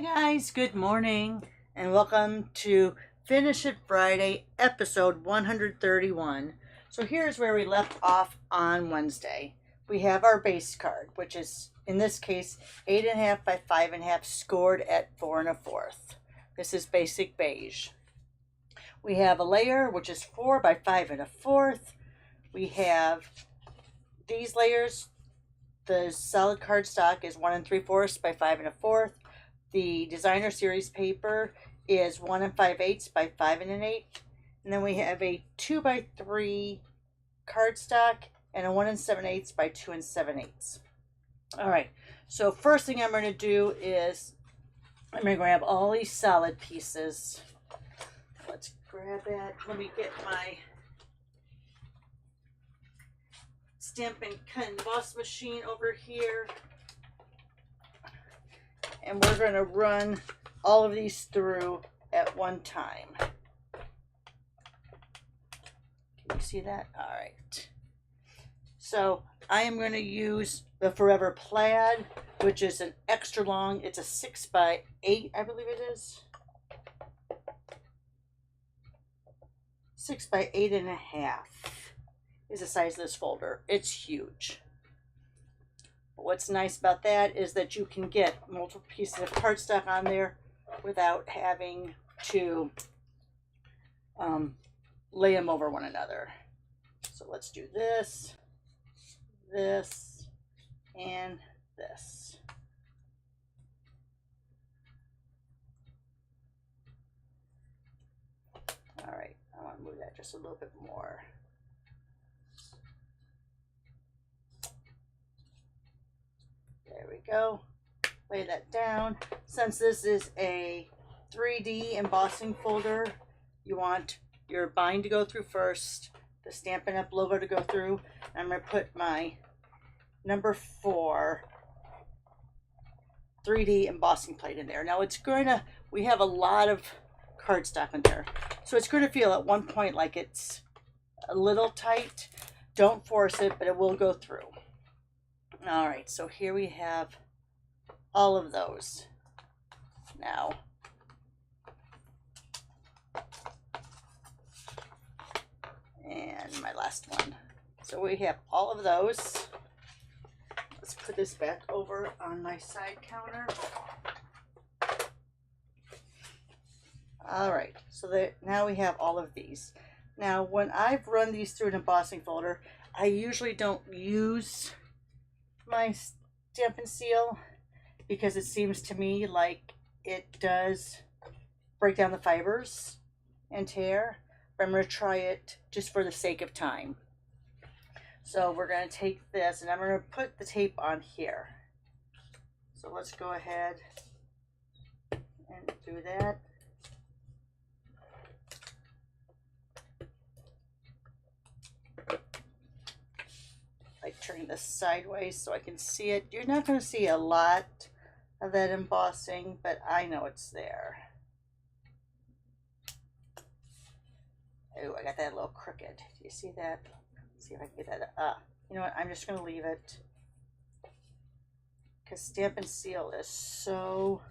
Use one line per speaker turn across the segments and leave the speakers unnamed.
Hi guys, good morning, and welcome to Finish It Friday, episode 131. So here's where we left off on Wednesday. We have our base card, which is, in this case, 8.5 by 5.5, scored at 4 1/4. This is basic beige. We have a layer, which is 4 by 5 1/4. We have these layers. The solid cardstock is 1 3/4 by 5 1/4. The designer series paper is 1 5/8 by 5 1/8. And then we have a 2 by 3 cardstock and a 1 7/8 by 2 7/8. All right, so first thing I'm going to do is I'm going to grab all these solid pieces. Let's grab that. Let me get my Stampin' Cut and Emboss machine over here. And we're going to run all of these through at one time. Can you see that? All right. So I am going to use the Forever Plaid, which is an extra long. It's a 6 by 8, I believe it is. 6 by 8.5 is the size of this folder. It's huge. But what's nice about that is that you can get multiple pieces of cardstock on there without having to lay them over one another. So let's do this, this, and this. All right, I want to move that just a little bit more. There we go. Lay that down. Since this is a 3D embossing folder, you want your bind to go through first, the Stampin' Up! Logo to go through. I'm going to put my number 4 3D embossing plate in there. Now we have a lot of cardstock in there, so it's going to feel at one point like it's a little tight. Don't force it, but it will go through. All right, so here we have all of those now. And my last one. So we have all of those. Let's put this back over on my side counter. All right, so now we have all of these. Now, when I've run these through an embossing folder, I usually don't use my Stampin' Seal because it seems to me like it does break down the fibers and tear. But I'm going to try it just for the sake of time. So we're going to take this and I'm going to put the tape on here. So let's go ahead and do that. I turn this sideways so I can see it. You're not going to see a lot of that embossing, but I know it's there. Oh, I got that a little crooked. Do you see that? Let's see if I can get that up. You know what? I'm just going to leave it because Stampin' Seal is so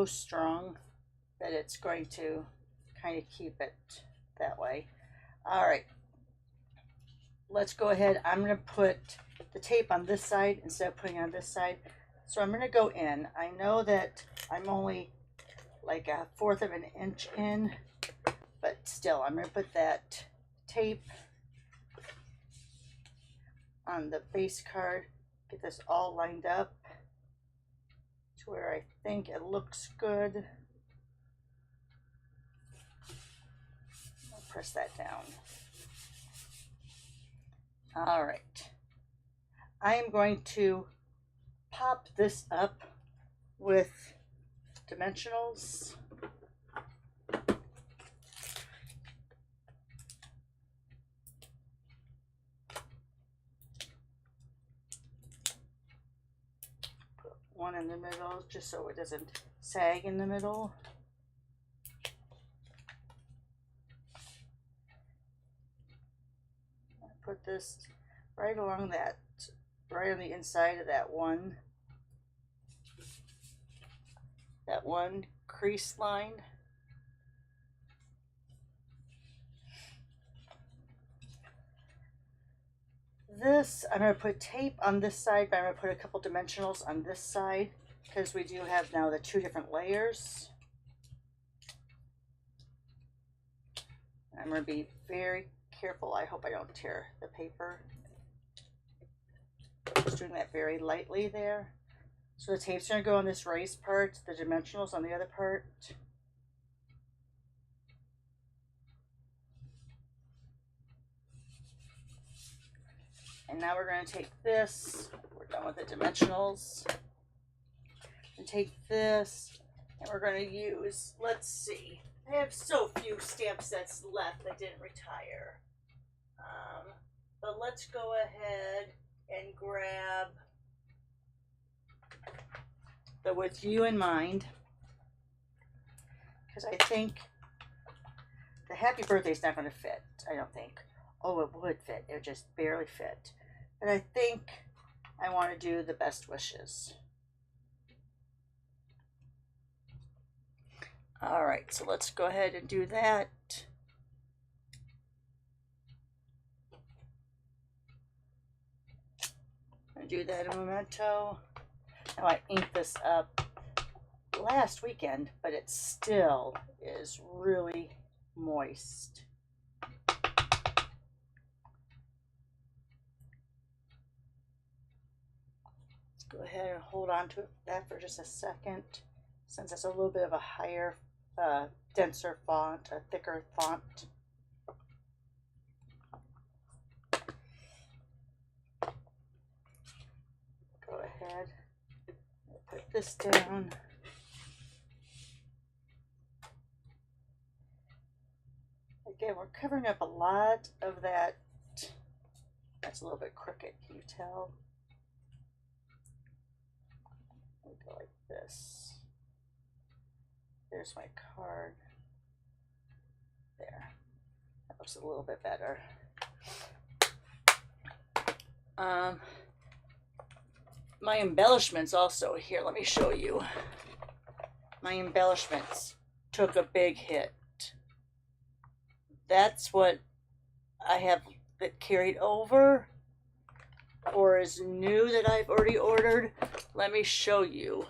strong that it's going to kind of keep it that way. All right. Let's go ahead. I'm going to put the tape on this side instead of putting it on this side. So I'm going to go in. I know that I'm only like 1/4 of an inch in, but still I'm going to put that tape on the base card, get this all lined up to where I think it looks good. I'll press that down. All right, I am going to pop this up with dimensionals. Put one in the middle just so it doesn't sag in the middle. Put this right along that, right on the inside of that one. that one crease line. This, I'm going to put tape on this side, but I'm going to put a couple dimensionals on this side because we do have now the two different layers. I'm going to be very careful. I hope I don't tear the paper. Just doing that very lightly there. So the tape's going to go on this raised part, the dimensionals on the other part. And now we're going to take this, we're done with the dimensionals, and take this, and we're going to use, let's see, I have so few stamp sets left that didn't retire. But let's go ahead and grab the With You in Mind, because I think the Happy Birthday is not going to fit, I don't think. Oh, it would fit, it would just barely fit. But I think I want to do the Best Wishes. All right, so let's go ahead and do that. I'm going to do that in Memento. Now I inked this up last weekend, but it still is really moist. Let's go ahead and hold on to that for just a second, since it's a little bit of a higher, denser font, a thicker font. Go ahead, put this down. Again, we're covering up a lot of that. That's a little bit crooked, can you tell? Let me go like this. There's my card. There. That looks a little bit better. My embellishments also, here, let me show you. My embellishments took a big hit. That's what I have that carried over or is new that I've already ordered. Let me show you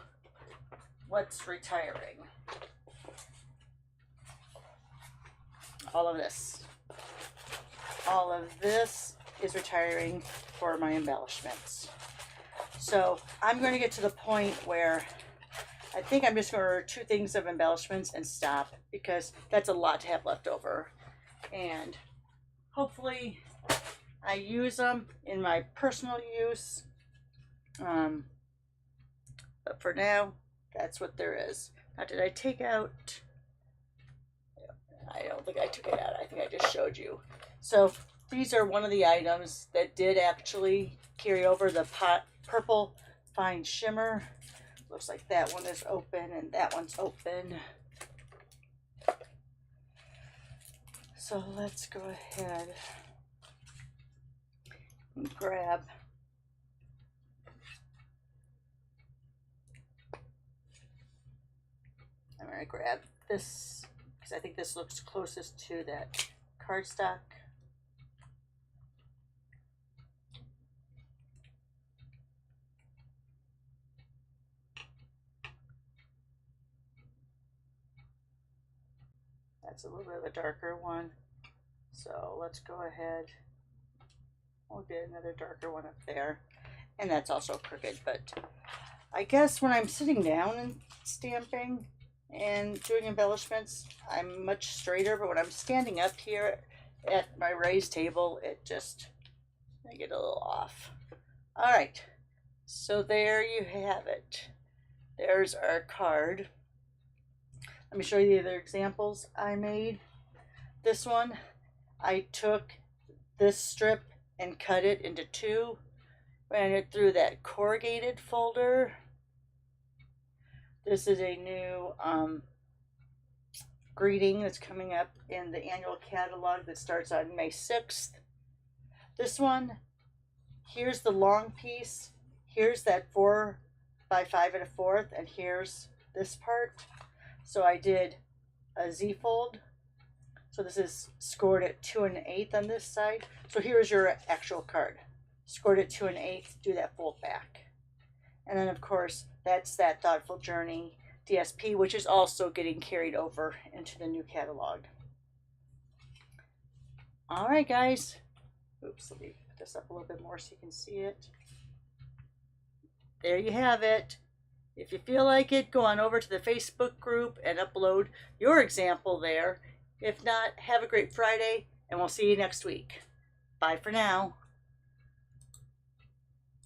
what's retiring. All of this. All of this is retiring for my embellishments. So I'm going to get to the point where I think I'm just going to order 2 things of embellishments and stop, because that's a lot to have left over. And hopefully I use them in my personal use. But for now, that's what there is. Now, did I take out? I don't think I took it out. I think I just showed you. So these are one of the items that did actually carry over, the purple fine shimmer. Looks like that one is open and that one's open. So let's go ahead and grab I'm going to grab this because I think this looks closest to that cardstock. That's a little bit of a darker one. So let's go ahead. We'll get another darker one up there. And that's also crooked, but I guess when I'm sitting down and stamping and doing embellishments, I'm much straighter, but when I'm standing up here at my raised table, I get a little off. All right, so there you have it. There's our card. Let me show you the other examples I made. This one, I took this strip and cut it into 2, ran it through that corrugated folder. This is a new greeting that's coming up in the annual catalog that starts on May 6th. This one, here's the long piece. Here's that 4 by 5 1/4, and here's this part. So I did a Z-fold. So this is scored at 2 1/8 on this side. So here's your actual card. Scored at 2 1/8, do that fold back. And then of course, that's that Thoughtful Journey DSP, which is also getting carried over into the new catalog. All right, guys. Oops, let me put this up a little bit more so you can see it. There you have it. If you feel like it, go on over to the Facebook group and upload your example there. If not, have a great Friday, and we'll see you next week. Bye for now.